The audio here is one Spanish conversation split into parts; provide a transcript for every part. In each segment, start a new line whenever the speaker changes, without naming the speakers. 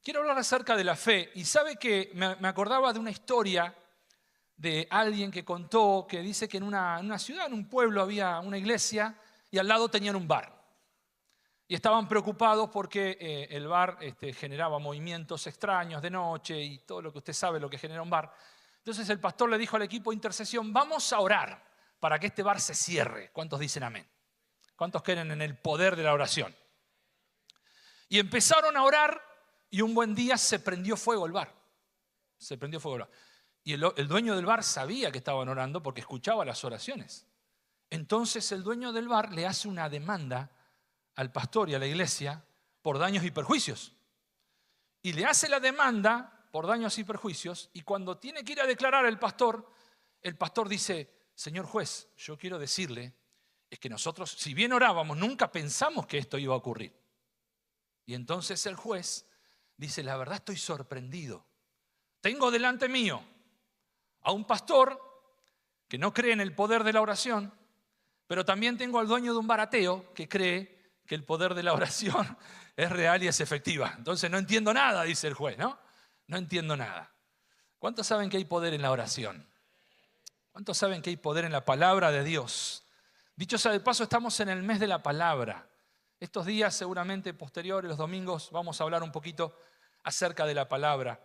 Quiero hablar acerca de la fe. Y sabe que me acordaba de una historia de alguien que contó que dice que en una ciudad, en un pueblo, había una iglesia y al lado tenían un bar. Y estaban preocupados porque el bar generaba movimientos extraños de noche y todo lo que usted sabe lo que genera un bar. Entonces el pastor le dijo al equipo de intercesión: vamos a orar para que este bar se cierre. ¿Cuántos dicen amén? ¿Cuántos creen en el poder de la oración? Y empezaron a orar y un buen día se prendió fuego el bar. Se prendió fuego el bar. Y el dueño del bar sabía que estaban orando porque escuchaba las oraciones. Entonces el dueño del bar le hace una demanda al pastor y a la iglesia por daños y perjuicios. Y le hace la demanda por daños y perjuicios, y cuando tiene que ir a declarar el pastor dice: señor juez, yo quiero decirle, es que nosotros, si bien orábamos, nunca pensamos que esto iba a ocurrir. Y entonces el juez dice: la verdad estoy sorprendido. Tengo delante mío a un pastor que no cree en el poder de la oración, pero también tengo al dueño de un bar ateo que cree que el poder de la oración es real y es efectiva. Entonces no entiendo nada, dice el juez, ¿no? No entiendo nada. ¿Cuántos saben que hay poder en la oración? ¿Cuántos saben que hay poder en la palabra de Dios? Dicho sea de paso, estamos en el mes de la palabra. Estos días, seguramente posteriores, los domingos, vamos a hablar un poquito acerca de la palabra.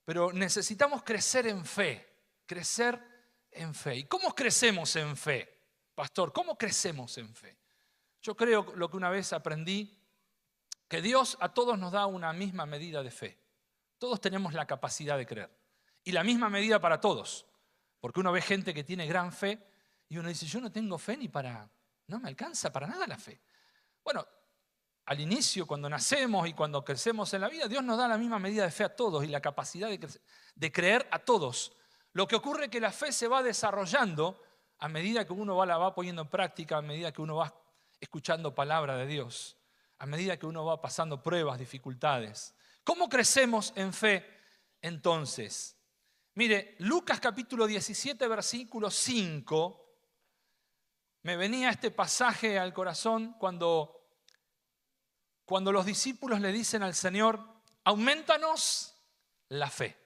Pero necesitamos crecer en fe, crecer en fe. ¿Y cómo crecemos en fe? Pastor, ¿cómo crecemos en fe? Yo creo lo que una vez aprendí, que Dios a todos nos da una misma medida de fe. Todos tenemos la capacidad de creer. Y la misma medida para todos. Porque uno ve gente que tiene gran fe y uno dice: yo no tengo fe no me alcanza para nada la fe. Bueno, al inicio, cuando nacemos y cuando crecemos en la vida, Dios nos da la misma medida de fe a todos y la capacidad de creer a todos. Lo que ocurre es que la fe se va desarrollando a medida que uno la va poniendo en práctica, a medida que uno va escuchando palabra de Dios, a medida que uno va pasando pruebas, dificultades. ¿Cómo crecemos en fe entonces? Mire, Lucas capítulo 17, versículo 5, me venía este pasaje al corazón cuando los discípulos le dicen al Señor: aumentanos la fe.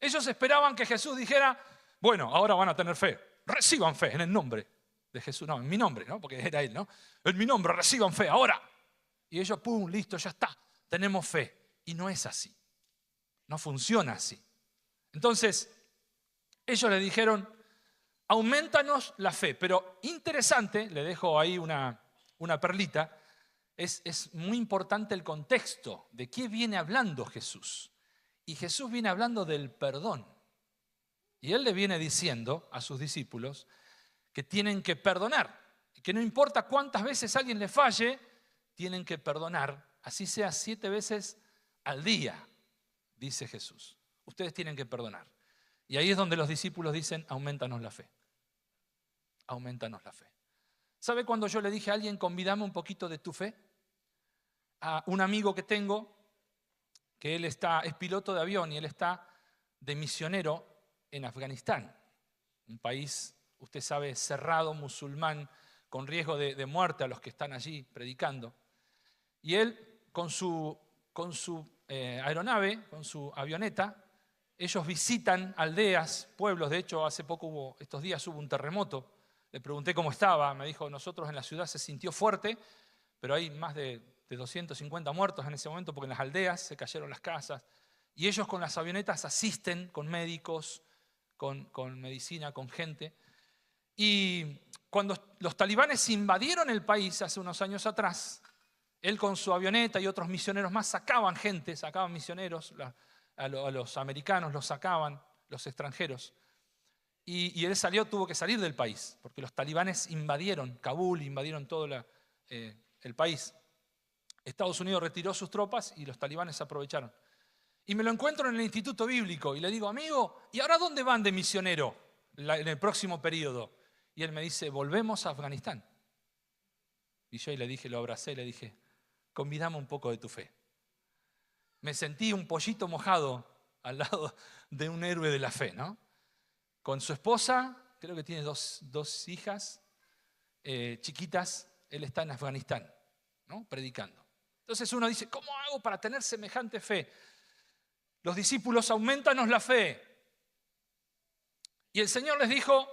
Ellos esperaban que Jesús dijera: bueno, ahora van a tener fe, reciban fe en el nombre de Jesús. No, en mi nombre, ¿no? Porque era él, ¿no? En mi nombre reciban fe, ahora. Y ellos, pum, listo, ya está, tenemos fe. Y no es así, no funciona así. Entonces, ellos le dijeron: aumentanos la fe. Pero interesante, le dejo ahí una perlita, es muy importante el contexto de qué viene hablando Jesús. Y Jesús viene hablando del perdón. Y Él le viene diciendo a sus discípulos que tienen que perdonar. Que no importa cuántas veces alguien le falle, tienen que perdonar. Así sea 7 veces al día, dice Jesús. Ustedes tienen que perdonar. Y ahí es donde los discípulos dicen: aumentanos la fe. Aumentanos la fe. ¿Sabe cuando yo le dije a alguien: convídame un poquito de tu fe? A un amigo que tengo, que él es piloto de avión y él está de misionero en Afganistán, un país, usted sabe, cerrado, musulmán, con riesgo de muerte a los que están allí predicando. Y él con su aeronave, con su avioneta, ellos visitan aldeas, pueblos. De hecho, hace poco, estos días hubo un terremoto. Le pregunté cómo estaba, me dijo: nosotros en la ciudad se sintió fuerte, pero hay más de 250 muertos en ese momento porque en las aldeas se cayeron las casas. Y ellos con las avionetas asisten con médicos, con medicina, con gente. Y cuando los talibanes invadieron el país hace unos años atrás, él con su avioneta y otros misioneros más sacaban gente, sacaban misioneros, a los americanos los sacaban, los extranjeros. Y él tuvo que salir del país, porque los talibanes invadieron Kabul, invadieron todo el país. Estados Unidos retiró sus tropas y los talibanes aprovecharon. Y me lo encuentro en el Instituto Bíblico y le digo: amigo, ¿y ahora dónde van de misionero en el próximo periodo? Y él me dice: volvemos a Afganistán. Y yo ahí le dije, lo abracé y le dije: convidame un poco de tu fe. Me sentí un pollito mojado al lado de un héroe de la fe, ¿no? Con su esposa, creo que tiene dos hijas chiquitas, él está en Afganistán, ¿no? Predicando. Entonces uno dice, ¿cómo hago para tener semejante fe? Los discípulos, aumentanos la fe. Y el Señor les dijo,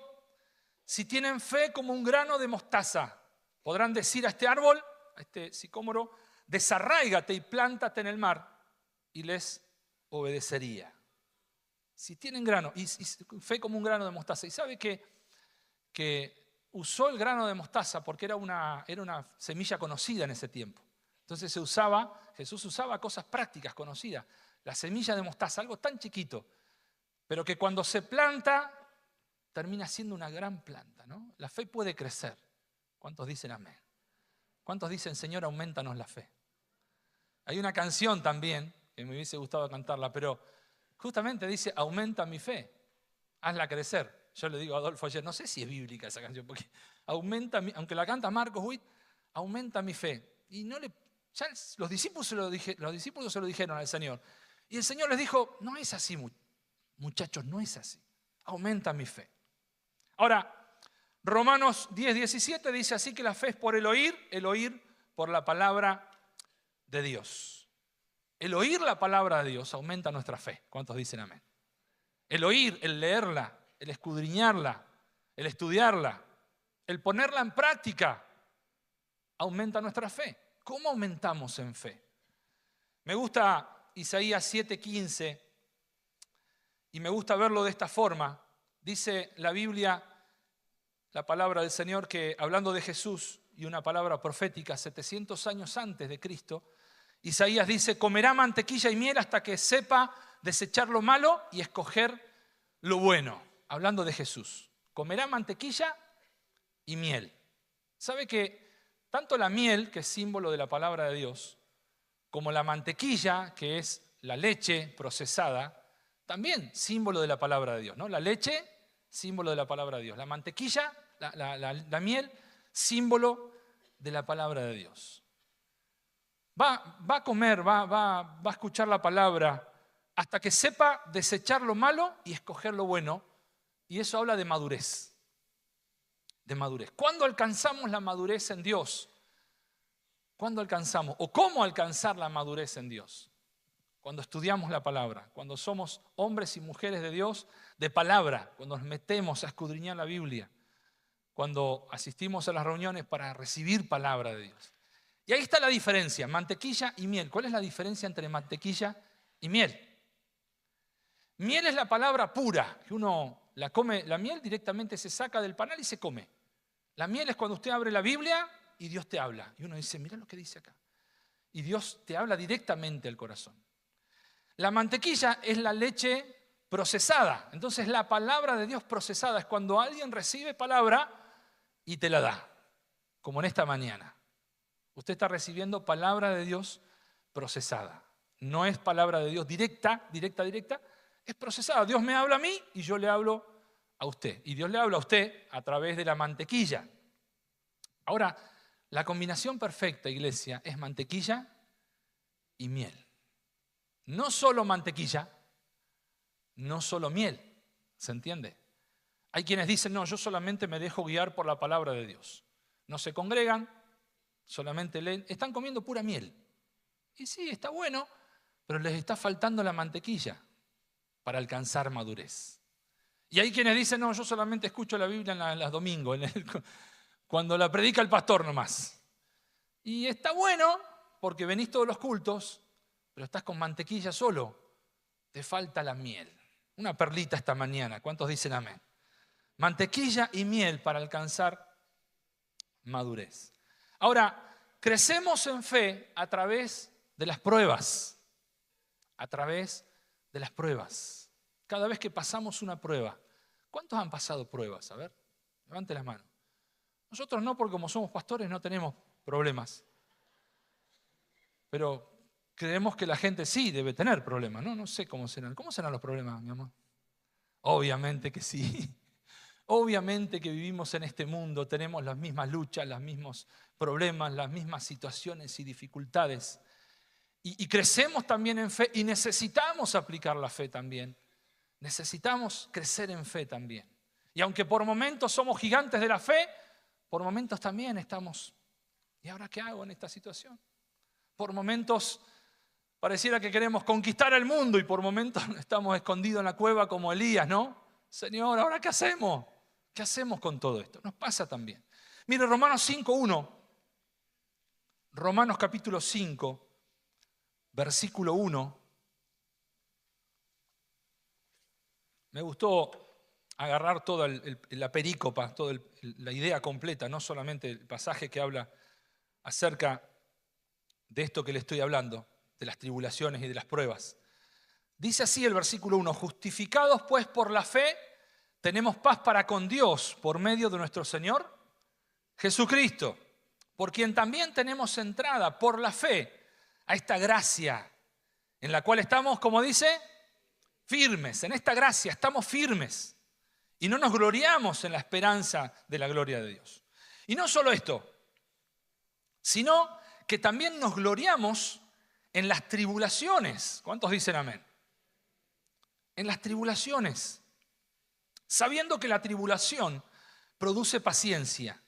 si tienen fe como un grano de mostaza, podrán decir a este árbol, a este sicómoro, desarráigate y plántate en el mar, y les obedecería. Si tienen grano, y fe como un grano de mostaza. Y sabe que usó el grano de mostaza porque era una semilla conocida en ese tiempo. Entonces Jesús usaba cosas prácticas, conocidas. La semilla de mostaza, algo tan chiquito, pero que cuando se planta, termina siendo una gran planta, ¿no? La fe puede crecer. ¿Cuántos dicen amén? ¿Cuántos dicen, Señor, aumentanos la fe? Hay una canción también, que me hubiese gustado cantarla, pero justamente dice, aumenta mi fe, hazla crecer. Yo le digo a Adolfo ayer, no sé si es bíblica esa canción, porque aunque la canta Marcos Witt, aumenta mi fe. Y ya los discípulos se lo dijeron al Señor. Y el Señor les dijo, no es así, muchachos, no es así. Aumenta mi fe. Ahora, Romanos 10:17 dice así que la fe es por el oír por la palabra de Dios. El oír la palabra de Dios aumenta nuestra fe. ¿Cuántos dicen amén? El oír, el leerla, el escudriñarla, el estudiarla, el ponerla en práctica, aumenta nuestra fe. ¿Cómo aumentamos en fe? Me gusta Isaías 7:15 y me gusta verlo de esta forma. Dice la Biblia, la palabra del Señor, que hablando de Jesús y una palabra profética 700 años antes de Cristo, Isaías dice, comerá mantequilla y miel hasta que sepa desechar lo malo y escoger lo bueno. Hablando de Jesús, comerá mantequilla y miel. ¿Sabe que tanto la miel, que es símbolo de la palabra de Dios, como la mantequilla, que es la leche procesada, también símbolo de la palabra de Dios, ¿no? La leche, símbolo de la palabra de Dios. La mantequilla, la miel, símbolo de la palabra de Dios. Va a comer, va a escuchar la palabra hasta que sepa desechar lo malo y escoger lo bueno. Y eso habla de madurez. De madurez. ¿Cuándo alcanzamos la madurez en Dios? ¿Cuándo alcanzamos? ¿O cómo alcanzar la madurez en Dios? Cuando estudiamos la palabra, cuando somos hombres y mujeres de Dios de palabra, cuando nos metemos a escudriñar la Biblia, cuando asistimos a las reuniones para recibir palabra de Dios. Y ahí está la diferencia, mantequilla y miel. ¿Cuál es la diferencia entre mantequilla y miel? Miel es la palabra pura, que uno la come, la miel directamente se saca del panal y se come. La miel es cuando usted abre la Biblia y Dios te habla. Y uno dice, mira lo que dice acá. Y Dios te habla directamente al corazón. La mantequilla es la leche procesada. Entonces la palabra de Dios procesada es cuando alguien recibe palabra y te la da. Como en esta mañana. Usted está recibiendo palabra de Dios procesada. No es palabra de Dios directa, es procesada. Dios me habla a mí y yo le hablo a usted. Y Dios le habla a usted a través de la mantequilla. Ahora, la combinación perfecta, iglesia, es mantequilla y miel. No solo mantequilla, no solo miel. ¿Se entiende? Hay quienes dicen, no, yo solamente me dejo guiar por la palabra de Dios. No se congregan, solamente leen, están comiendo pura miel. Y sí, está bueno, pero les está faltando la mantequilla para alcanzar madurez. Y hay quienes dicen, no, yo solamente escucho la Biblia en los domingos, cuando la predica el pastor nomás. Y está bueno, porque venís todos los cultos, pero estás con mantequilla solo, te falta la miel. Una perlita esta mañana, ¿cuántos dicen amén? Mantequilla y miel para alcanzar madurez. Ahora, crecemos en fe a través de las pruebas. A través de las pruebas. Cada vez que pasamos una prueba. ¿Cuántos han pasado pruebas? A ver, levante las manos. Nosotros no, porque como somos pastores no tenemos problemas. Pero creemos que la gente sí debe tener problemas, ¿no? No sé cómo serán. ¿Cómo serán los problemas, mi amor? Obviamente que sí. Obviamente que vivimos en este mundo, tenemos las mismas luchas, los mismos problemas, las mismas situaciones y dificultades. Y crecemos también en fe y necesitamos aplicar la fe también. Necesitamos crecer en fe también. Y aunque por momentos somos gigantes de la fe, por momentos también estamos, ¿y ahora qué hago en esta situación? Por momentos pareciera que queremos conquistar el mundo y por momentos estamos escondidos en la cueva como Elías, ¿no? Señor, ¿ahora qué hacemos? ¿Qué hacemos con todo esto? Nos pasa también. Mire, Romanos 5:1. Romanos capítulo 5, versículo 1. Me gustó agarrar toda la perícopa, toda la idea completa, no solamente el pasaje que habla acerca de esto que le estoy hablando, de las tribulaciones y de las pruebas. Dice así el versículo 1, justificados pues por la fe, tenemos paz para con Dios por medio de nuestro Señor Jesucristo, por quien también tenemos entrada por la fe a esta gracia en la cual estamos, como dice, firmes. En esta gracia estamos firmes y no nos gloriamos en la esperanza de la gloria de Dios. Y no solo esto, sino que también nos gloriamos en las tribulaciones. ¿Cuántos dicen amén? En las tribulaciones, sabiendo que la tribulación produce paciencia,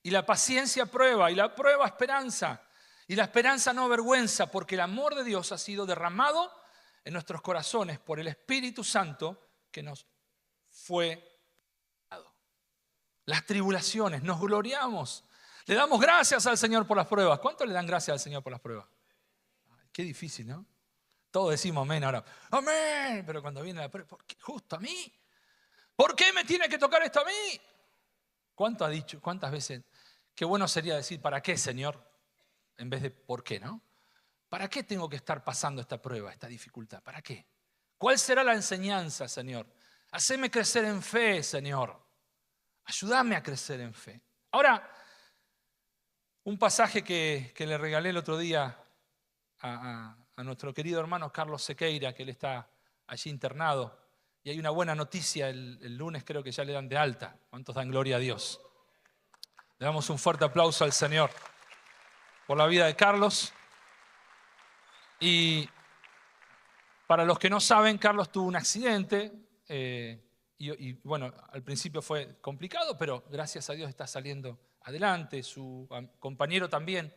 y la paciencia prueba, y la prueba esperanza, y la esperanza no avergüenza, porque el amor de Dios ha sido derramado en nuestros corazones por el Espíritu Santo que nos fue dado. Las tribulaciones, nos gloriamos. Le damos gracias al Señor por las pruebas. ¿Cuánto le dan gracias al Señor por las pruebas? Ay, qué difícil, ¿no? Todos decimos amén ahora. Amén. Pero cuando viene la prueba, ¿por qué justo a mí? ¿Por qué me tiene que tocar esto a mí? ¿Cuánto ha dicho? ¿Cuántas veces? Qué bueno sería decir, ¿para qué, Señor? En vez de ¿por qué, no? ¿Para qué tengo que estar pasando esta prueba, esta dificultad? ¿Para qué? ¿Cuál será la enseñanza, Señor? Haceme crecer en fe, Señor. Ayúdame a crecer en fe. Ahora, un pasaje que le regalé el otro día a nuestro querido hermano Carlos Sequeira, que él está allí internado. Y hay una buena noticia, el lunes creo que ya le dan de alta. ¿Cuántos dan gloria a Dios? Le damos un fuerte aplauso al Señor por la vida de Carlos. Y para los que no saben, Carlos tuvo un accidente y bueno, al principio fue complicado, pero gracias a Dios está saliendo adelante. Su compañero también,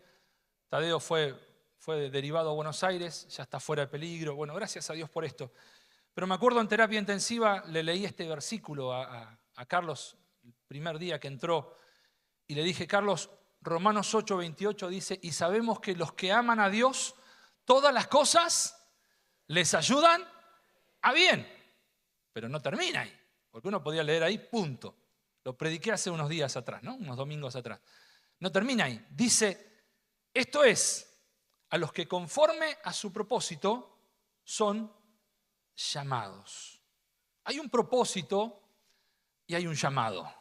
Tadeo, fue derivado a Buenos Aires, ya está fuera de peligro. Bueno, gracias a Dios por esto. Pero me acuerdo en terapia intensiva, le leí este versículo a Carlos el primer día que entró y le dije, Carlos, Romanos 8:28 dice, y sabemos que los que aman a Dios, todas las cosas les ayudan a bien. Pero no termina ahí, porque uno podía leer ahí, punto. Lo prediqué hace unos días atrás, ¿no? Unos domingos atrás. No termina ahí. Dice, esto es, a los que conforme a su propósito son llamados. Hay un propósito y hay un llamado.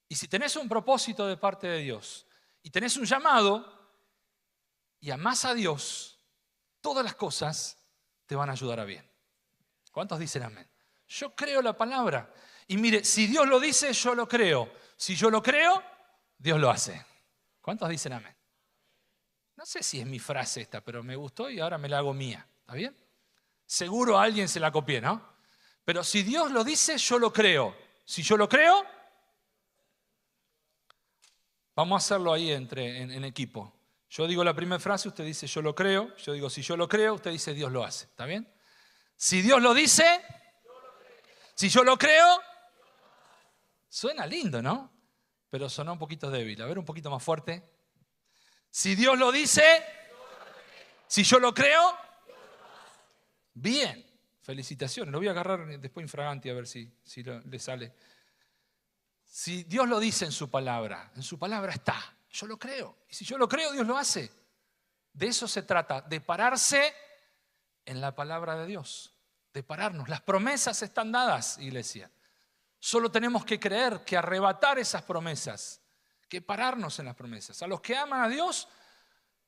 Y si tenés un propósito de parte de Dios y tenés un llamado y amás a Dios, todas las cosas te van a ayudar a bien. ¿Cuántos dicen amén? Yo creo la palabra. Y mire, si Dios lo dice, yo lo creo. Si yo lo creo, Dios lo hace. ¿Cuántos dicen amén? No sé si es mi frase esta, pero me gustó y ahora me la hago mía. ¿Está bien? Seguro a alguien se la copié, ¿no? Pero si Dios lo dice, yo lo creo. Si yo lo creo, vamos a hacerlo ahí en equipo. Yo digo la primera frase, usted dice yo lo creo. Yo digo si yo lo creo, usted dice Dios lo hace. ¿Está bien? Si Dios lo dice, si yo lo creo, suena lindo, ¿no? Pero sonó un poquito débil. A ver, un poquito más fuerte. Si Dios lo dice, si yo lo creo, bien. Felicitaciones. Lo voy a agarrar después infraganti a ver si le sale. Si Dios lo dice en su palabra está. Yo lo creo. Y si yo lo creo, Dios lo hace. De eso se trata, de pararse en la palabra de Dios. De pararnos. Las promesas están dadas, iglesia. Solo tenemos que creer, que arrebatar esas promesas, que pararnos en las promesas. A los que aman a Dios,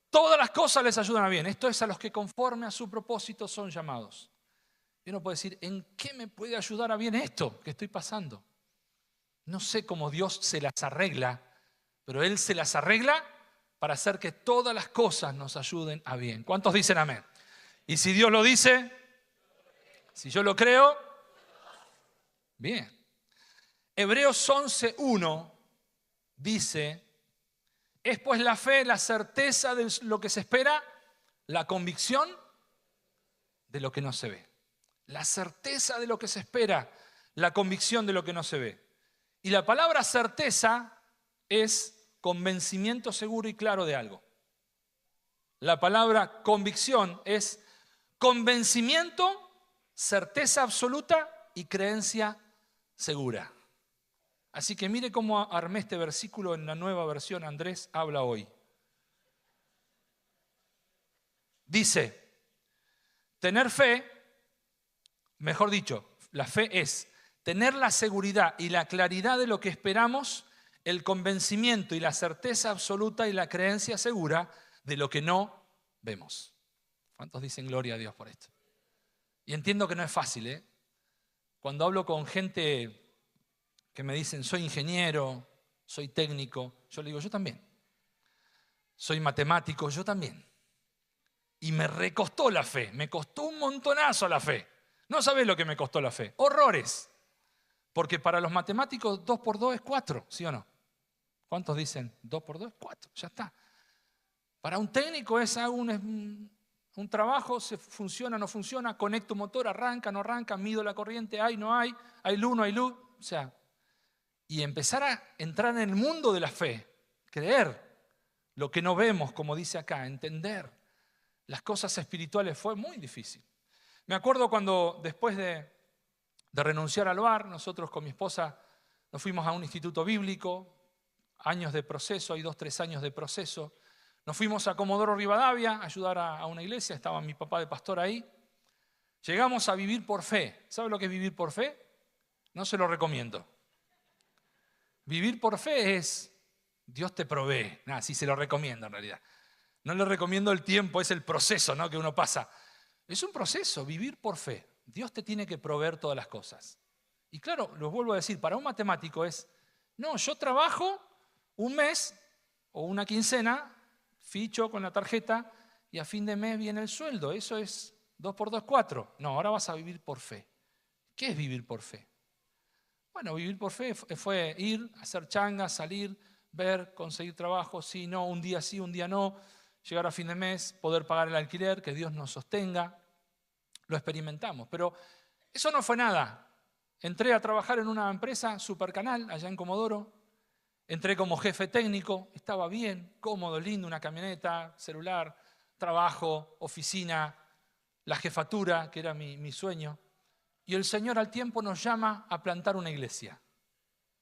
todas las cosas les ayudan a bien. Esto es a los que conforme a su propósito son llamados. Y uno puede decir, ¿en qué me puede ayudar a bien esto que estoy pasando? No sé cómo Dios se las arregla, pero Él se las arregla para hacer que todas las cosas nos ayuden a bien. ¿Cuántos dicen amén? Y si Dios lo dice, si yo lo creo, bien. Hebreos 11:1 dice, Es pues la fe, la certeza de lo que se espera, la convicción de lo que no se ve. La certeza de lo que se espera, la convicción de lo que no se ve. Y la palabra certeza es convencimiento seguro y claro de algo. La palabra convicción es convencimiento, certeza absoluta y creencia segura. Así que mire cómo armé este versículo en la nueva versión. Andrés habla hoy. Dice, tener fe, mejor dicho, la fe es tener la seguridad y la claridad de lo que esperamos, el convencimiento y la certeza absoluta y la creencia segura de lo que no vemos. ¿Cuántos dicen gloria a Dios por esto? Y entiendo que no es fácil, ¿eh? Cuando hablo con gente que me dicen, soy ingeniero, soy técnico, yo le digo, yo también. Soy matemático, yo también. Y me recostó la fe, me costó un montonazo la fe. No sabés lo que me costó la fe, horrores. Porque para los matemáticos 2 por 2 es 4, ¿sí o no? ¿Cuántos dicen 2 por 2 es 4? Ya está. Para un técnico es un trabajo, se funciona, no funciona, conecto un motor, arranca, no arranca, mido la corriente, hay, no hay luz, no hay luz. O sea, y empezar a entrar en el mundo de la fe, creer lo que no vemos, como dice acá, entender las cosas espirituales fue muy difícil. Me acuerdo cuando después de renunciar al bar, nosotros con mi esposa nos fuimos a un instituto bíblico, años de proceso, hay 2, 3 años de proceso. Nos fuimos a Comodoro Rivadavia a ayudar a una iglesia, estaba mi papá de pastor ahí. Llegamos a vivir por fe. ¿Sabe lo que es vivir por fe? No se lo recomiendo. Vivir por fe es, Dios te provee. Nada, sí se lo recomiendo en realidad. No le recomiendo el tiempo, es el proceso, ¿no?, que uno pasa. Es un proceso, vivir por fe. Dios te tiene que proveer todas las cosas. Y claro, los vuelvo a decir, para un matemático es, no, yo trabajo un mes o una quincena, ficho con la tarjeta y a fin de mes viene el sueldo. Eso es 2 por 2 es 4. No, ahora vas a vivir por fe. ¿Qué es vivir por fe? Bueno, vivir por fe fue ir, hacer changas, salir, ver, conseguir trabajo, sí, no, un día sí, un día no, llegar a fin de mes, poder pagar el alquiler, que Dios nos sostenga. Lo experimentamos, pero eso no fue nada. Entré a trabajar en una empresa, Supercanal, allá en Comodoro. Entré como jefe técnico, estaba bien, cómodo, lindo, una camioneta, celular, trabajo, oficina, la jefatura, que era mi sueño. Y el Señor al tiempo nos llama a plantar una iglesia.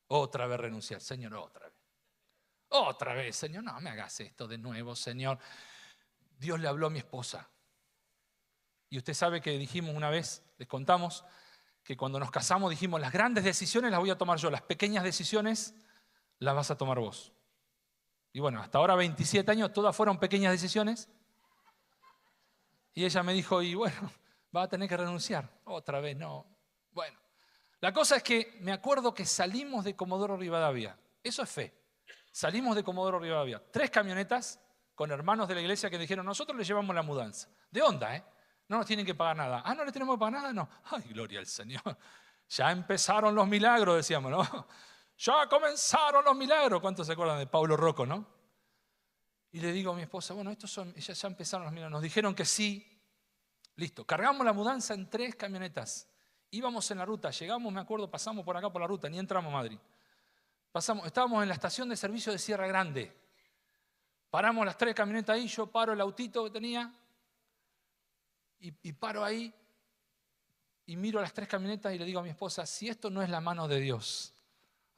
Otra vez renunciar, Señor, otra vez. Otra vez, Señor, no me hagas esto de nuevo, Señor. Dios le habló a mi esposa. Y usted sabe que dijimos una vez, les contamos, que cuando nos casamos dijimos, las grandes decisiones las voy a tomar yo, las pequeñas decisiones las vas a tomar vos. Y bueno, hasta ahora 27 años, todas fueron pequeñas decisiones. Y ella me dijo, y bueno, va a tener que renunciar. Otra vez, no. Bueno, la cosa es que me acuerdo que salimos de Comodoro Rivadavia. Eso es fe. Salimos de Comodoro Rivadavia. 3 camionetas con hermanos de la iglesia que dijeron, nosotros le llevamos la mudanza. De onda, ¿eh? No nos tienen que pagar nada. Ah, ¿no le tenemos que pagar nada? No. Ay, gloria al Señor. Ya empezaron los milagros, decíamos, ¿no? Ya comenzaron los milagros. ¿Cuántos se acuerdan de Pablo Rocco, no? Y le digo a mi esposa, bueno, ya empezaron los milagros. Nos dijeron que sí. Listo. Cargamos la mudanza en 3 camionetas. Íbamos en la ruta. Llegamos, me acuerdo, pasamos por acá por la ruta. Ni entramos a Madrid. Estábamos en la estación de servicio de Sierra Grande. Paramos las 3 camionetas ahí. Yo paro el autito que tenía. Y paro ahí. Y miro las 3 camionetas y le digo a mi esposa, si esto no es la mano de Dios,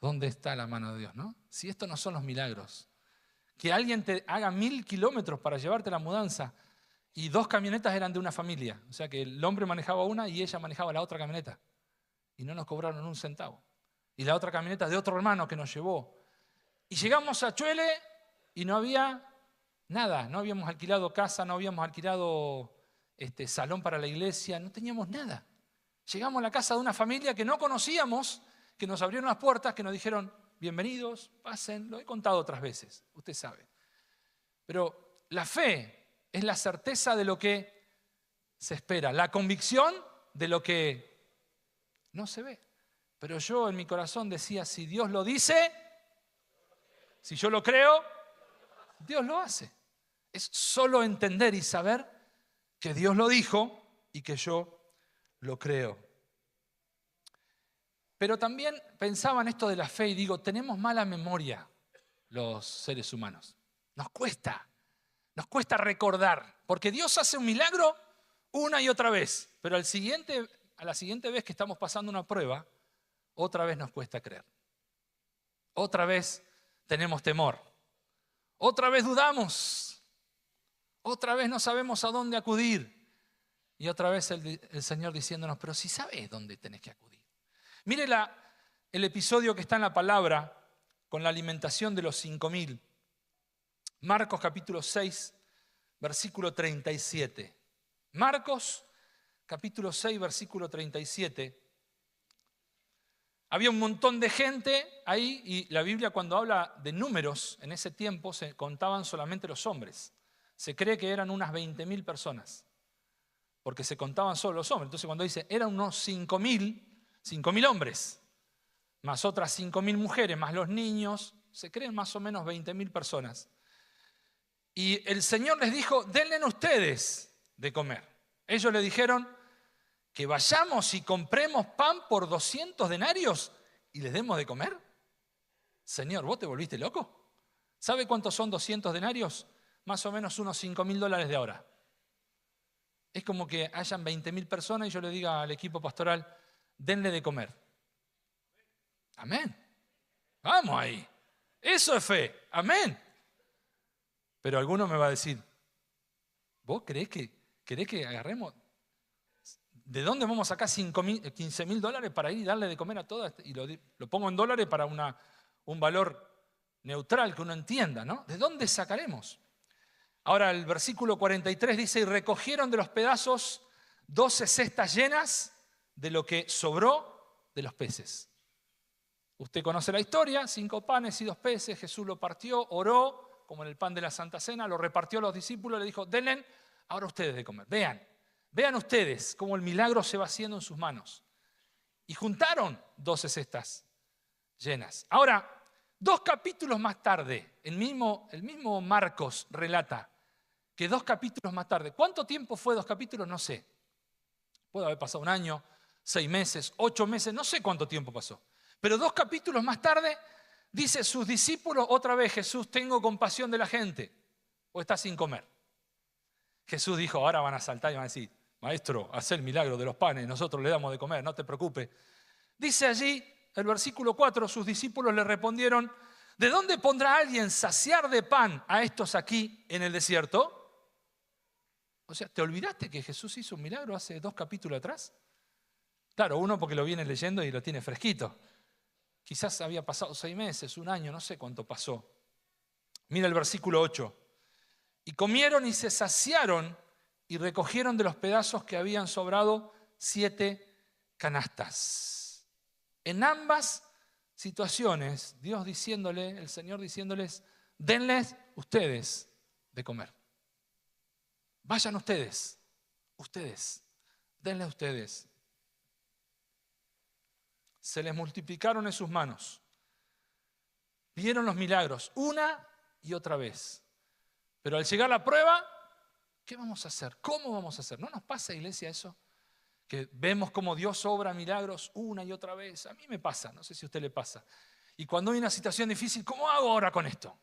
¿dónde está la mano de Dios, no? Si esto no son los milagros. Que alguien te haga 1000 kilómetros para llevarte la mudanza y 2 camionetas eran de una familia. O sea que el hombre manejaba una y ella manejaba la otra camioneta. Y no nos cobraron un centavo. Y la otra camioneta de otro hermano que nos llevó. Y llegamos a Chuele y no había nada. No habíamos alquilado casa, no habíamos alquilado salón para la iglesia, no teníamos nada. Llegamos a la casa de una familia que no conocíamos, que nos abrieron las puertas, que nos dijeron, bienvenidos, pasen, lo he contado otras veces, usted sabe. Pero la fe es la certeza de lo que se espera, la convicción de lo que no se ve. Pero yo en mi corazón decía, si Dios lo dice, si yo lo creo, Dios lo hace. Es solo entender y saber que Dios lo dijo y que yo lo creo. Pero también pensaba en esto de la fe y digo, tenemos mala memoria los seres humanos. Nos cuesta recordar, porque Dios hace un milagro una y otra vez, pero a la siguiente vez que estamos pasando una prueba, otra vez nos cuesta creer. Otra vez tenemos temor. Otra vez dudamos. Otra vez no sabemos a dónde acudir. Y otra vez el Señor diciéndonos, pero si sabes dónde tenés que acudir. Mire el episodio que está en la palabra con la alimentación de los 5.000. Marcos capítulo 6, versículo 37. Marcos capítulo 6, versículo 37. Había un montón de gente ahí y la Biblia cuando habla de números, en ese tiempo se contaban solamente los hombres. Se cree que eran unas 20.000 personas, porque se contaban solo los hombres. Entonces cuando dice, eran unos 5.000 hombres, más otras 5.000 mujeres, más los niños, se creen más o menos 20.000 personas. Y el Señor les dijo, denle ustedes de comer. Ellos le dijeron, que vayamos y compremos pan por 200 denarios y les demos de comer. Señor, ¿vos te volviste loco? ¿Sabe cuántos son 200 denarios? Más o menos unos $5.000 de ahora. Es como que hayan 20.000 personas y yo le diga al equipo pastoral, denle de comer. Amén. Vamos ahí. Eso es fe. Amén. Pero alguno me va a decir, ¿vos querés que agarremos? ¿De dónde vamos a sacar $15.000 para ir y darle de comer a todas? Y lo pongo en dólares para un valor neutral que uno entienda, ¿no? ¿De dónde sacaremos? Ahora el versículo 43 dice, y recogieron de los pedazos 12 cestas llenas de lo que sobró de los peces. Usted conoce la historia, 5 panes y 2 peces, Jesús lo partió, oró, como en el pan de la Santa Cena, lo repartió a los discípulos, le dijo, denle ahora ustedes de comer, Vean ustedes cómo el milagro se va haciendo en sus manos. Y juntaron 12 cestas llenas. Ahora, 2 capítulos más tarde, el mismo Marcos relata que 2 capítulos más tarde. ¿Cuánto tiempo fue 2 capítulos? No sé. Puede haber pasado 1 año, 6 meses, 8 meses, no sé cuánto tiempo pasó. Pero 2 capítulos más tarde, dice sus discípulos otra vez, Jesús, tengo compasión de la gente. O está sin comer. Jesús dijo, ahora van a saltar y van a decir, Maestro, haz el milagro de los panes, nosotros le damos de comer, no te preocupes. Dice allí, el versículo 4, sus discípulos le respondieron, ¿de dónde pondrá alguien saciar de pan a estos aquí en el desierto? O sea, ¿te olvidaste que Jesús hizo un milagro hace 2 capítulos atrás? Claro, uno porque lo viene leyendo y lo tiene fresquito. Quizás había pasado 6 meses, 1 año, no sé cuánto pasó. Mira el versículo 8. Y comieron y se saciaron y recogieron de los pedazos que habían sobrado 7 canastas. En ambas situaciones, el Señor diciéndoles, denles ustedes de comer. Vayan ustedes, denles ustedes. Se les multiplicaron en sus manos. Vieron los milagros una y otra vez. Pero al llegar la prueba, ¿qué vamos a hacer? ¿Cómo vamos a hacer? ¿No nos pasa, iglesia, eso? Que vemos cómo Dios obra milagros una y otra vez. A mí me pasa, no sé si a usted le pasa. Y cuando hay una situación difícil, ¿cómo hago ahora con esto?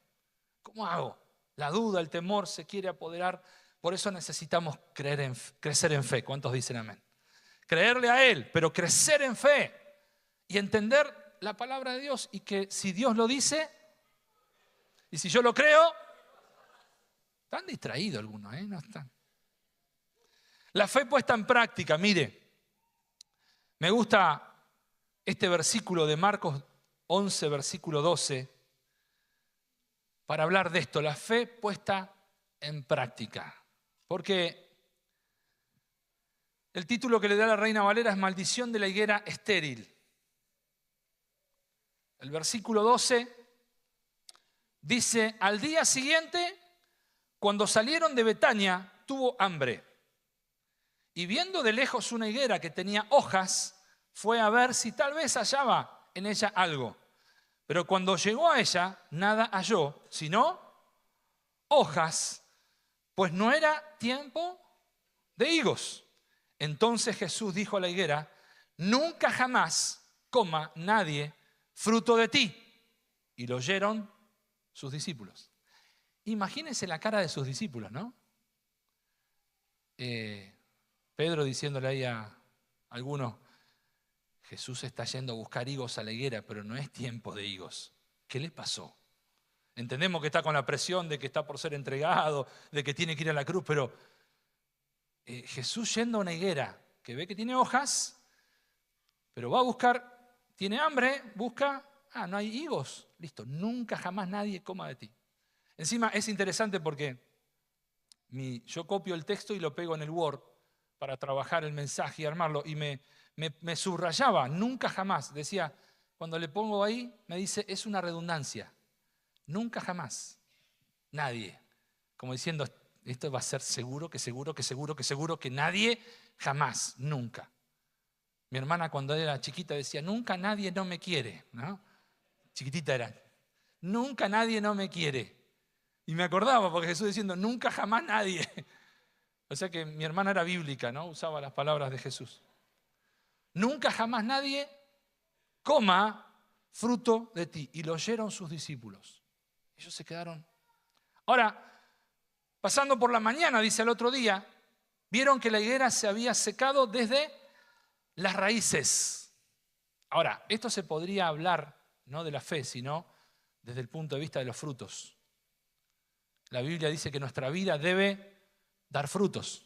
¿Cómo hago? La duda, el temor se quiere apoderar. Por eso necesitamos crecer en fe. ¿Cuántos dicen amén? Creerle a Él, pero crecer en fe. Y entender la palabra de Dios. Y que si Dios lo dice, y si yo lo creo, están distraídos algunos, no están. La fe puesta en práctica, mire, me gusta este versículo de Marcos 11, versículo 12, para hablar de esto, la fe puesta en práctica. Porque el título que le da la Reina Valera es Maldición de la higuera estéril. El versículo 12 dice, al día siguiente, cuando salieron de Betania, tuvo hambre. Y viendo de lejos una higuera que tenía hojas, fue a ver si tal vez hallaba en ella algo. Pero cuando llegó a ella, nada halló, sino hojas, pues no era tiempo de higos. Entonces Jesús dijo a la higuera: nunca jamás coma nadie fruto de ti. Y lo oyeron sus discípulos. Imagínense la cara de sus discípulos, ¿no? Pedro diciéndole ahí a algunos: Jesús está yendo a buscar higos a la higuera, pero no es tiempo de higos. ¿Qué le pasó? Entendemos que está con la presión de que está por ser entregado, de que tiene que ir a la cruz, pero Jesús yendo a una higuera que ve que tiene hojas, pero va a buscar, tiene hambre, busca, no hay higos, listo, nunca jamás nadie coma de ti. Encima es interesante porque yo copio el texto y lo pego en el Word para trabajar el mensaje y armarlo, y me subrayaba, nunca jamás, decía, cuando le pongo ahí, me dice, es una redundancia, nunca jamás, nadie, como diciendo, esto va a ser seguro, que nadie, jamás, nunca. Mi hermana cuando era chiquita decía, nunca nadie no me quiere, ¿no? Chiquitita era, nunca nadie no me quiere. Y me acordaba porque Jesús diciendo, nunca jamás nadie. O sea que mi hermana era bíblica, ¿no? Usaba las palabras de Jesús. Nunca jamás nadie coma fruto de ti. Y lo oyeron sus discípulos. Ellos se quedaron. Ahora, pasando por la mañana, dice el otro día, vieron que la higuera se había secado desde las raíces. Ahora, esto se podría hablar no de la fe, sino desde el punto de vista de los frutos. La Biblia dice que nuestra vida debe dar frutos,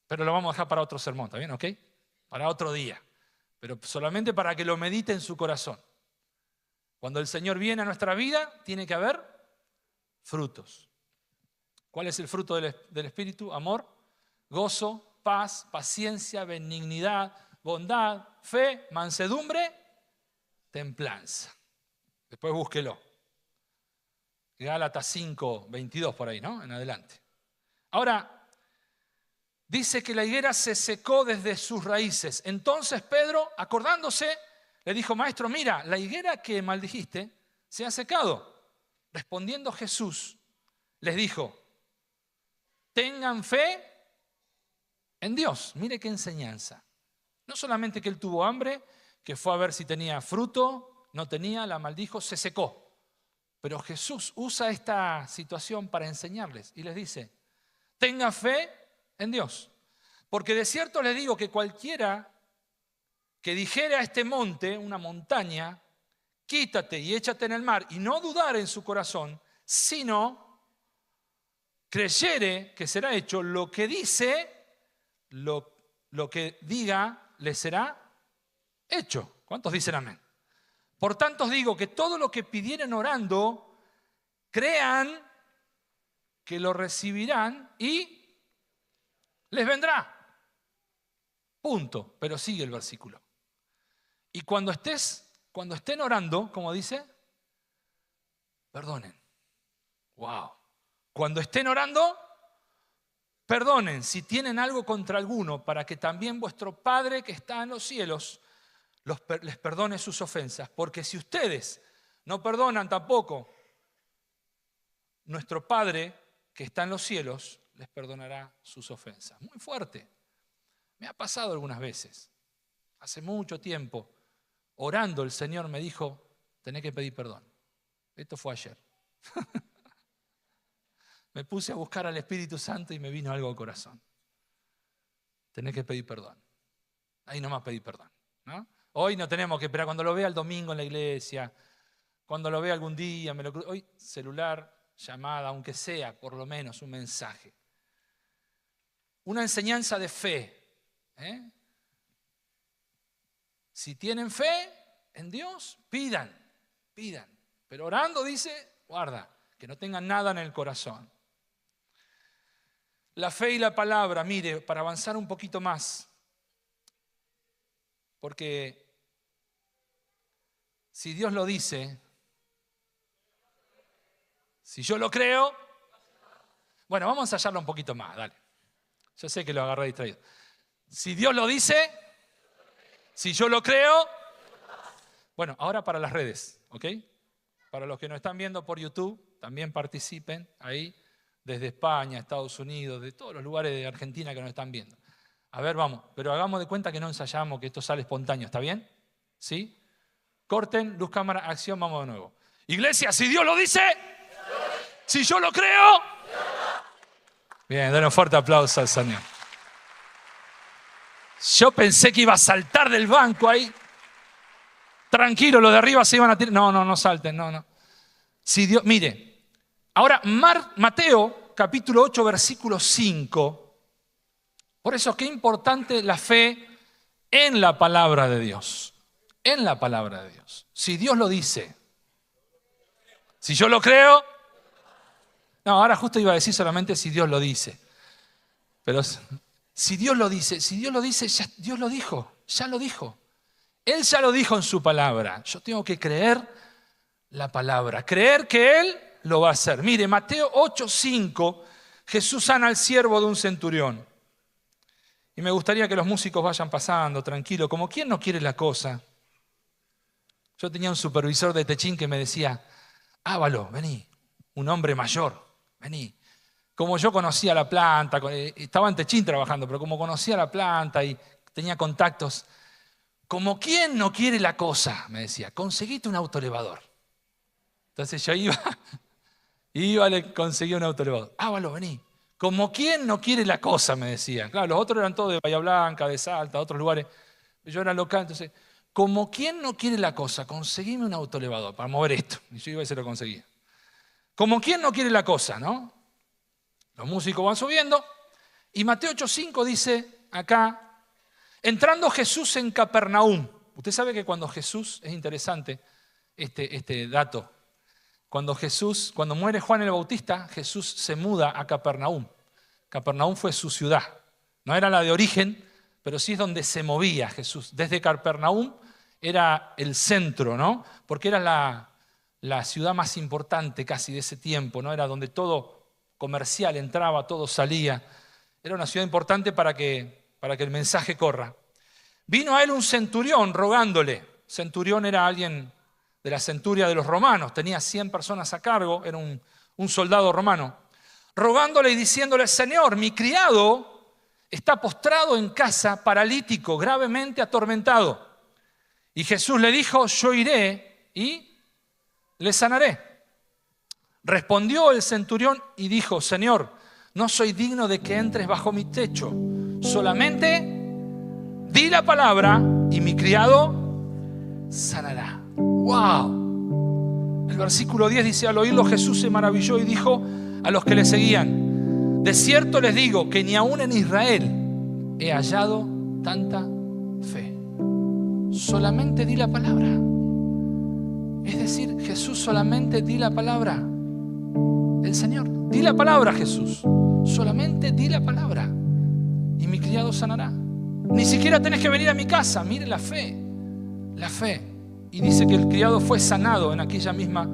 pero lo vamos a dejar para otro sermón, ¿está bien? ¿Ok? Para otro día, pero solamente para que lo medite en su corazón. Cuando el Señor viene a nuestra vida, tiene que haber frutos. ¿Cuál es el fruto del Espíritu? Amor, gozo, paz, paciencia, benignidad, bondad, fe, mansedumbre, templanza. Después búsquelo. Gálatas 5, 22 por ahí, ¿no? En adelante. Ahora, dice que la higuera se secó desde sus raíces. Entonces Pedro, acordándose, le dijo, maestro, mira, la higuera que maldijiste se ha secado. Respondiendo Jesús, les dijo, tengan fe en Dios. Mire qué enseñanza. No solamente que él tuvo hambre, que fue a ver si tenía fruto, no tenía, la maldijo, se secó. Pero Jesús usa esta situación para enseñarles y les dice, tengan fe en Dios. Porque de cierto les digo que cualquiera que dijere a este monte, una montaña, quítate y échate en el mar, y no dudar en su corazón, sino creyere que será hecho lo que dice, lo que diga, le será hecho. ¿Cuántos dicen amén? Por tanto os digo que todo lo que pidieren orando, crean que lo recibirán y les vendrá. Punto. Pero sigue el versículo. Y cuando estén orando, como dice, perdonen. Wow. Cuando estén orando, perdonen si tienen algo contra alguno, para que también vuestro Padre que está en los cielos les perdone sus ofensas. Porque si ustedes no perdonan tampoco, nuestro Padre que está en los cielos les perdonará sus ofensas. Muy fuerte. Me ha pasado algunas veces. Hace mucho tiempo, orando, el Señor me dijo, tenés que pedir perdón. Esto fue ayer. Me puse a buscar al Espíritu Santo y me vino algo al corazón. Tenés que pedir perdón. Ahí nomás pedí perdón, ¿no? Hoy no tenemos que esperar, cuando lo vea el domingo en la iglesia, cuando lo vea algún día, hoy celular, llamada, aunque sea por lo menos un mensaje. Una enseñanza de fe. Si tienen fe en Dios, pidan. Pero orando dice, guarda, que no tengan nada en el corazón. La fe y la palabra, mire, para avanzar un poquito más, porque si Dios lo dice, si yo lo creo, bueno, vamos a ensayarlo un poquito más, dale. Yo sé que lo agarré distraído. Si Dios lo dice, si yo lo creo, bueno, ahora para las redes, ¿ok? Para los que nos están viendo por YouTube, también participen ahí. desde España, Estados Unidos, de todos los lugares de Argentina que nos están viendo. A ver, vamos, pero hagamos de cuenta que no ensayamos, que esto sale espontáneo, ¿está bien? ¿Sí? Corten, luz, cámara, acción, vamos de nuevo. Iglesia, si Dios lo dice, si yo lo creo. Bien, den un fuerte aplauso al Señor. Yo pensé que iba a saltar del banco ahí. Tranquilo, los de arriba se iban a tirar. No salten, no. Si Dios, mire, ahora Mateo capítulo 8, versículo 5. Por eso qué importante la fe en la palabra de Dios. En la palabra de Dios. Si Dios lo dice. Si yo lo creo. No, ahora justo iba a decir solamente si Dios lo dice. Pero si Dios lo dice, ya, Dios lo dijo, ya lo dijo. Él ya lo dijo en su palabra. Yo tengo que creer la palabra, creer que Él lo va a hacer. Mire, Mateo 8:5, Jesús sana al siervo de un centurión. Y me gustaría que los músicos vayan pasando, tranquilo, como quien no quiere la cosa. Yo tenía un supervisor de Techín que me decía, Ávalo, vení, un hombre mayor, vení. Como yo conocía la planta, estaba en Techín trabajando, pero como conocía la planta y tenía contactos, como quien no quiere la cosa, me decía, conseguite un autoelevador. Entonces yo iba, le conseguí un autoelevador. Ávalo, vení. Como quien no quiere la cosa, me decía. Claro, los otros eran todos de Bahía Blanca, de Salta, de otros lugares. Yo era local, entonces, como quien no quiere la cosa, conseguime un autoelevador para mover esto. Y yo iba y se lo conseguía. Como quien no quiere la cosa, ¿no? Los músicos van subiendo. Y Mateo 8:5 dice acá, entrando Jesús en Capernaum. Usted sabe que cuando Jesús, es interesante este dato, cuando muere Juan el Bautista, Jesús se muda a Capernaum. Capernaum fue su ciudad. No era la de origen, pero sí es donde se movía Jesús. Desde Capernaum era el centro, ¿no? Porque era la ciudad más importante casi de ese tiempo, ¿no? Era donde todo comercial entraba, todo salía. Era una ciudad importante para que el mensaje corra. Vino a él un centurión rogándole. Centurión era alguien de la centuria de los romanos, tenía 100 personas a cargo, era un soldado romano, rogándole y diciéndole, Señor, mi criado está postrado en casa, paralítico, gravemente atormentado. Y Jesús le dijo, yo iré y le sanaré. Respondió el centurión y dijo, Señor, no soy digno de que entres bajo mi techo, solamente di la palabra y mi criado sanará. ¡Wow! El versículo 10 dice, al oírlo Jesús se maravilló y dijo a los que le seguían, de cierto les digo que ni aún en Israel he hallado tanta fe. Solamente di la palabra. Es decir, Jesús solamente di la palabra. El Señor, di la palabra, Jesús. Solamente di la palabra y mi criado sanará. Ni siquiera tenés que venir a mi casa. Mire la fe. La fe. Y dice que el criado fue sanado en aquella misma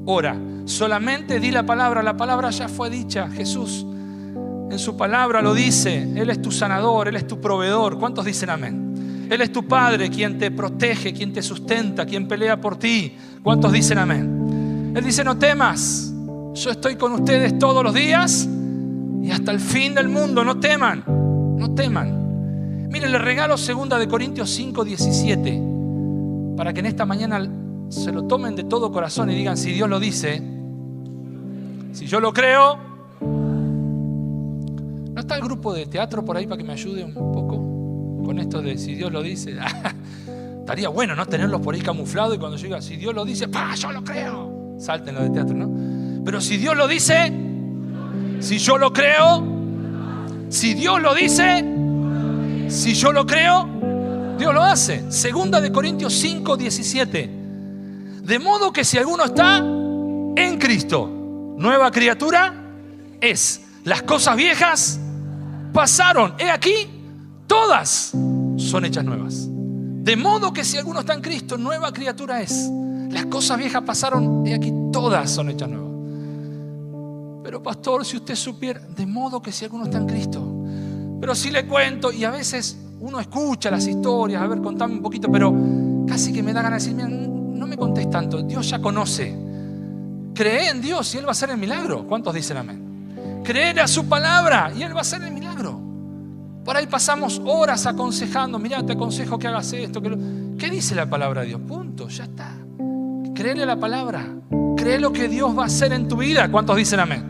hora. Solamente di la palabra ya fue dicha. Jesús en su palabra lo dice. Él es tu sanador, Él es tu proveedor. ¿Cuántos dicen amén? Él es tu Padre, quien te protege, quien te sustenta, quien pelea por ti. ¿Cuántos dicen amén? Él dice, no temas, yo estoy con ustedes todos los días y hasta el fin del mundo. No teman, no teman. Miren, le regalo 2 Corintios 5:17. Para que en esta mañana se lo tomen de todo corazón y digan, si Dios lo dice, si yo lo creo. ¿No está el grupo de teatro por ahí para que me ayude un poco con esto de si Dios lo dice? Estaría bueno, ¿no? Tenerlos por ahí camuflados y cuando llega, si Dios lo dice, ¡pah! Yo lo creo. Salten los de teatro, ¿no? Pero si Dios lo dice, si yo lo creo, si Dios lo dice, si yo lo creo, Dios lo hace. 2 Corintios 5:17. De modo que si alguno está en Cristo, nueva criatura es. Las cosas viejas pasaron. He aquí, todas son hechas nuevas. De modo que si alguno está en Cristo, nueva criatura es. Las cosas viejas pasaron. He aquí, todas son hechas nuevas. Pero pastor, si usted supiera, de modo que si alguno está en Cristo. Pero si le cuento, y a veces uno escucha las historias, a ver, contame un poquito, pero casi que me da ganas de decir, mira, no me contés tanto, Dios ya conoce. Cree en Dios y Él va a hacer el milagro. ¿Cuántos dicen amén? Creer a su palabra y Él va a hacer el milagro. Por ahí pasamos horas aconsejando. Mirá, te aconsejo que hagas esto. ¿Qué dice la palabra de Dios? Punto, ya está. Créele a la palabra. Cree lo que Dios va a hacer en tu vida. ¿Cuántos dicen amén?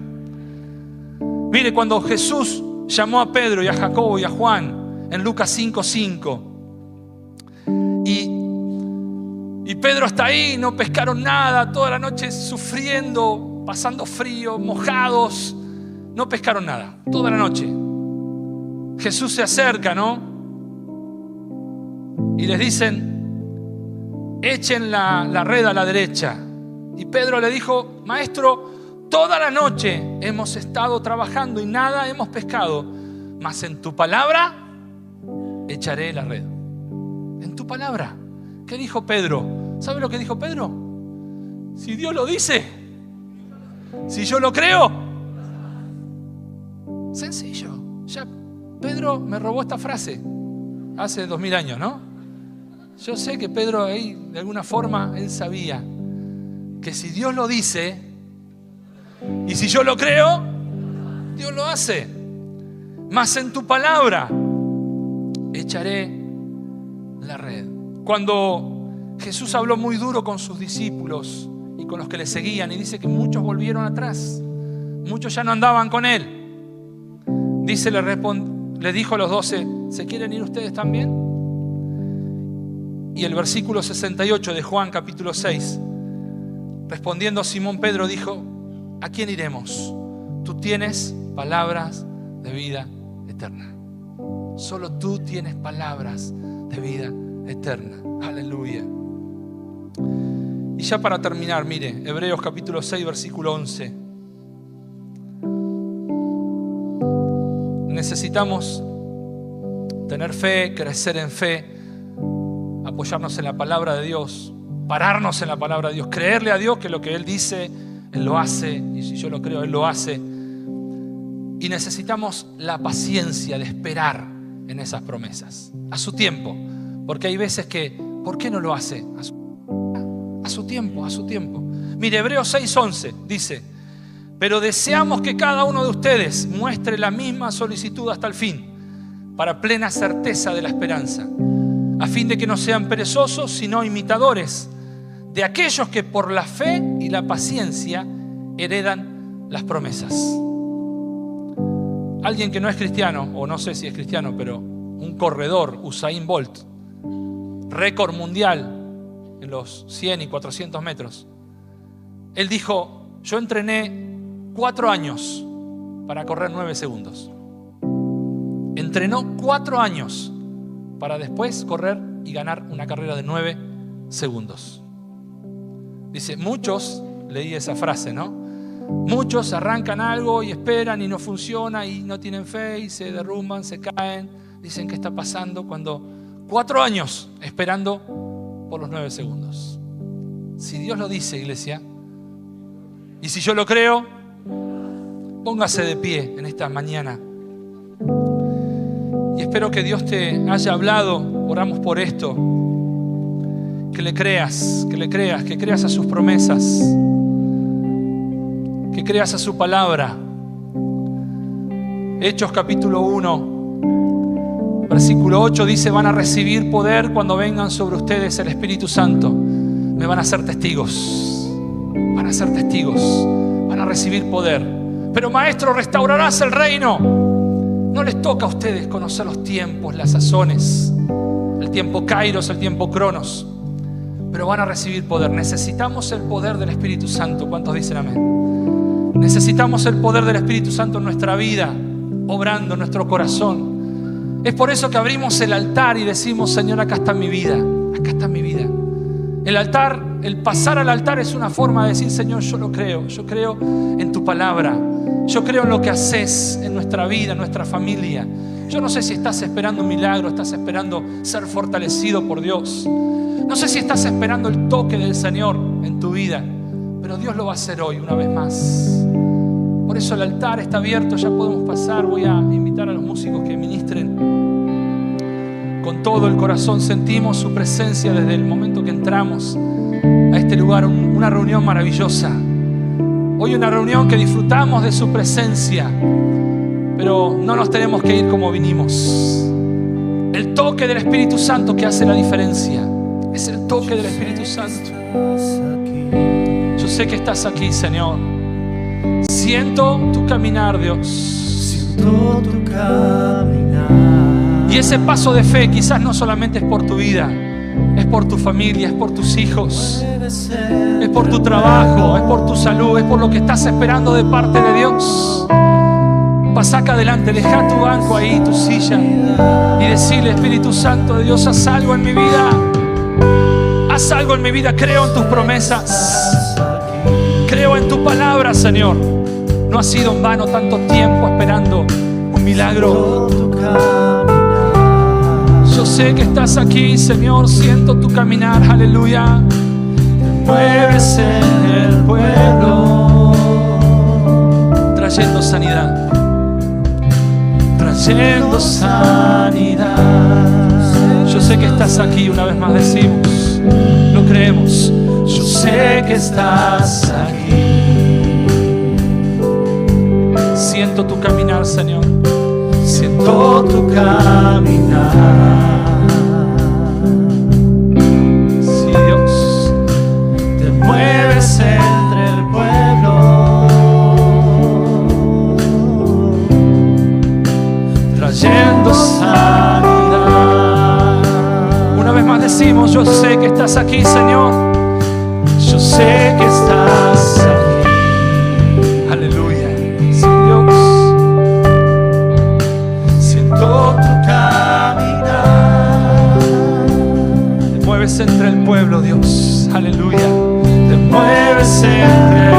Mire, cuando Jesús llamó a Pedro y a Jacobo y a Juan en Lucas 5:5 y Pedro está ahí, no pescaron nada, toda la noche sufriendo, pasando frío, mojados, no pescaron nada, toda la noche. Jesús se acerca, ¿no? Y les dicen, echen la red a la derecha. Y Pedro le dijo, Maestro, toda la noche hemos estado trabajando y nada hemos pescado, mas en tu palabra echaré la red. En tu palabra. ¿Qué dijo Pedro? ¿Sabe lo que dijo Pedro? Si Dios lo dice, si yo lo creo. Sencillo. Ya Pedro me robó esta frase hace 2000 años, ¿no? Yo sé que Pedro ahí, de alguna forma, él sabía que si Dios lo dice y si yo lo creo, Dios lo hace. Mas en tu palabra echaré la red. Cuando Jesús habló muy duro con sus discípulos y con los que le seguían, y dice que muchos volvieron atrás, muchos ya no andaban con él. Dice, le dijo a los 12, ¿se quieren ir ustedes también? Y el versículo 68 de Juan capítulo 6, respondiendo Simón Pedro dijo, ¿a quién iremos? Tú tienes palabras de vida eterna. Solo tú tienes palabras de vida eterna. Aleluya. Y ya para terminar, mire, Hebreos capítulo 6, versículo 11. Necesitamos tener fe, crecer en fe, apoyarnos en la palabra de Dios, pararnos en la palabra de Dios, creerle a Dios que lo que Él dice, Él lo hace, y si yo lo creo, Él lo hace. Y necesitamos la paciencia de esperar en esas promesas, a su tiempo, porque hay veces que, ¿por qué no lo hace? A su tiempo, a su tiempo. Mire, Hebreos 6:11 dice, pero deseamos que cada uno de ustedes muestre la misma solicitud hasta el fin, para plena certeza de la esperanza, a fin de que no sean perezosos, sino imitadores de aquellos que por la fe y la paciencia heredan las promesas. Alguien que no es cristiano, o no sé si es cristiano, pero un corredor, Usain Bolt, récord mundial en los 100 y 400 metros. Él dijo, yo entrené 4 años para correr 9 segundos. Entrenó 4 años para después correr y ganar una carrera de 9 segundos. Dice, muchos, leí esa frase, ¿no? Muchos arrancan algo y esperan y no funciona y no tienen fe y se derrumban, se caen. Dicen, ¿qué está pasando? Cuando 4 años esperando por los 9 segundos. Si Dios lo dice, iglesia, y si yo lo creo, póngase de pie en esta mañana. Y espero que Dios te haya hablado, oramos por esto, que le creas, que creas a sus promesas, que creas a su palabra. Hechos capítulo 1, versículo 8 dice, van a recibir poder cuando vengan sobre ustedes el Espíritu Santo. Me van a ser testigos, van a ser testigos, van a recibir poder. Pero maestro, restaurarás el reino. No les toca a ustedes conocer los tiempos, las sazones, el tiempo Kairos, el tiempo Cronos, pero van a recibir poder. Necesitamos el poder del Espíritu Santo. ¿Cuántos dicen amén? Necesitamos el poder del Espíritu Santo en nuestra vida, obrando en nuestro corazón. Es por eso que abrimos el altar y decimos, Señor, acá está mi vida, acá está mi vida. El altar, el pasar al altar es una forma de decir, Señor, yo creo en tu palabra. Yo creo en lo que haces en nuestra vida, en nuestra familia. Yo no sé si estás esperando un milagro, estás esperando ser fortalecido por Dios. No sé si estás esperando el toque del Señor en tu vida, pero Dios lo va a hacer hoy una vez más. Por eso el altar está abierto, ya podemos pasar. Voy a invitar a los músicos que ministren. Con todo el corazón sentimos su presencia desde el momento que entramos a este lugar, una reunión maravillosa. Hoy una reunión que disfrutamos de su presencia, pero no nos tenemos que ir como vinimos. El toque del Espíritu Santo que hace la diferencia. Es el toque del Espíritu Santo. Yo sé que estás aquí, Señor. Siento tu caminar, Dios.
Siento tu caminar.
Y ese paso de fe quizás no solamente es por tu vida, es por tu familia, es por tus hijos, es por tu trabajo, es por tu salud, es por lo que estás esperando de parte de Dios. Pasa acá adelante, deja tu banco ahí, tu silla, y decirle: Espíritu Santo de Dios, haz algo en mi vida. Haz algo en mi vida. Creo en tus promesas, creo en tu palabra, Señor. No ha sido en vano tanto tiempo esperando un milagro. Yo sé que estás aquí, Señor. Siento tu caminar, aleluya.
Te mueves en el pueblo,
trayendo sanidad,
trayendo sanidad.
Yo sé que estás aquí, una vez más decimos, lo creemos.
Yo sé que estás aquí.
Siento tu caminar, Señor.
Siento tu caminar.
Sí, Dios.
Te mueves entre el pueblo, trayendo sanidad.
Una vez más decimos: yo sé que estás aquí, Señor.
Yo sé que estás aquí.
Aleluya. Sí, Dios.
Siento tu caminar.
Te mueves entre el pueblo, Dios. Aleluya.
Te mueves entre el